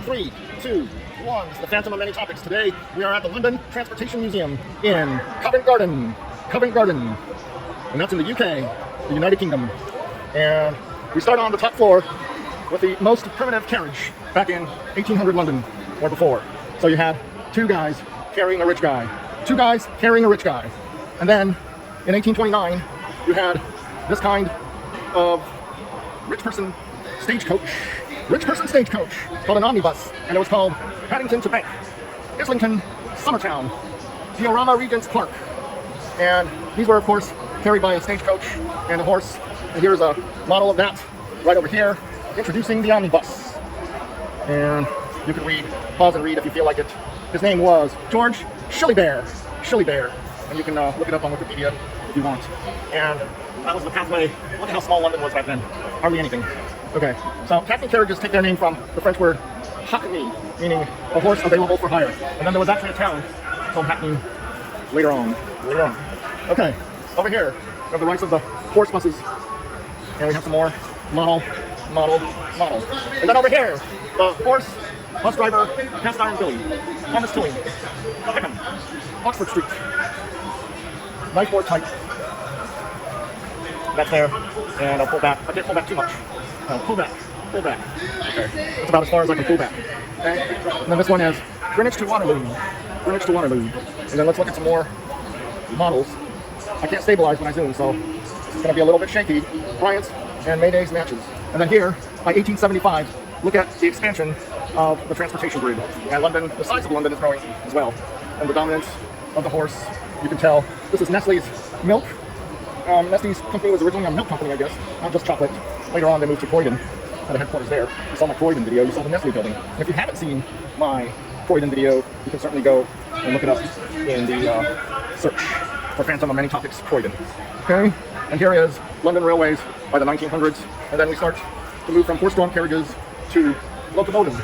3, 2, 1. It's the Phantom of Many Topics. Today we are at the London Transportation Museum in Covent Garden. Covent Garden. And that's in the UK, the United Kingdom. And we start on the top floor with the most primitive carriage back in 1800 London or before. So you had two guys carrying a rich guy. Two guys carrying a rich guy. And then in 1829, you had this kind of rich person stagecoach. Rich person stagecoach called an omnibus, and it was called Paddington to Bank, Islington, Summertown, Diorama Regent's Park. And these were, of course, carried by a stagecoach and a horse. And here's a model of that right over here, introducing the omnibus. And you can read, pause and read if you feel like it. His name was George Shillybare. Shillybare. And you can look it up on Wikipedia if you want. And that was the pathway. Look at how small London was back then. Hardly anything. Okay, so hackney carriages take their name from the French word hackney, meaning a horse available for hire. And then there was actually a town called Hackney later on. Okay, over here, we have the ranks of the horse buses. And we have some more model. And then over here, the horse bus driver, cast iron Billy, Thomas Tilling, Peckham, Oxford Street. Nice board type. That's there, and I'll pull back. I can't pull back too much. No, pull back. Okay, that's about as far as I can pull back. Okay, and then this one is Greenwich to Waterloo. And then let's look at some more models. I can't stabilize when I zoom, so it's going to be a little bit shaky. Bryant's and Mayday's matches. And then here, by 1875, look at the expansion of the transportation grid. And London, the size of London is growing as well. And the dominance of the horse, you can tell. This is Nestle's milk. Nestle's company was originally a milk company, I guess, not just chocolate. Later on, they moved to Croydon, had a headquarters there. You saw my Croydon video, you saw the Nestle building. And if you haven't seen my Croydon video, you can certainly go and look it up in the search for Phantom of Many Topics Croydon. Okay, and here is London Railways by the 1900s, and then we start to move from horse-drawn carriages to locomotive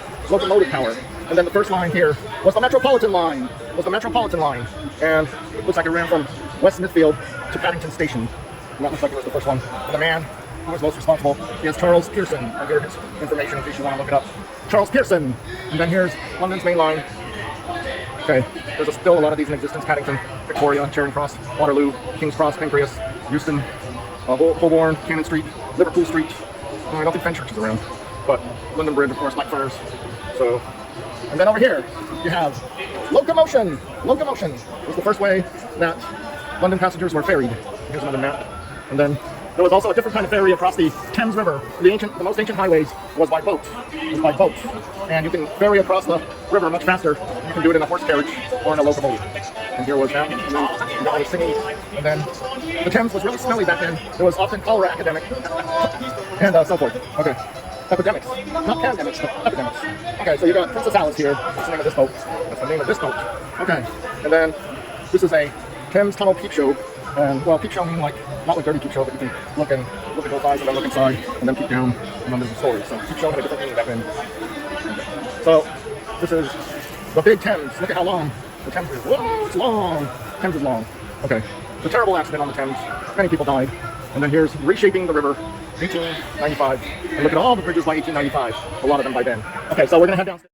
power. And then the first line here was the Metropolitan Line, and it looks like it ran from West Smithfield to Paddington Station. And that looks like it was the first one. And the man who was most responsible is Charles Pearson. And here's his information in case you want to look it up. Charles Pearson. And then here's London's main line. Okay, there's still a lot of these in existence. Paddington, Victoria, Charing Cross, Waterloo, King's Cross, Pancras, Euston, Holborn, Cannon Street, Liverpool Street. I don't think Fenchurch is around, but London Bridge, of course, Blackfriars. So, and then over here, you have locomotion. Locomotion was the first way that London passengers were ferried. Here's another map. And then there was also a different kind of ferry across the Thames River. The most ancient highways was by boat. And you can ferry across the river much faster. You can do it in a horse carriage or in a locomotive. And here was that. And then you got all the singing. And then the Thames was really smelly back then. There was often cholera epidemic. And so forth. Okay. Epidemics. Not pandemics, but epidemics. Okay, so you got Princess Alice here. That's the name of this boat. Okay. And then this is a Thames Tunnel peep show. And well, peep show meaning like, not like dirty peep show, but you can look at both sides and then look inside and then peep down and then there's a story. So peep show had a different meaning back then. So this is the big Thames. Look at how long the Thames is. Whoa, it's long. Thames is long. Okay. The terrible accident on the Thames. Many people died. And then here's reshaping the river, 1895. And look at all the bridges by 1895. A lot of them by then. Okay, so we're gonna head downstairs.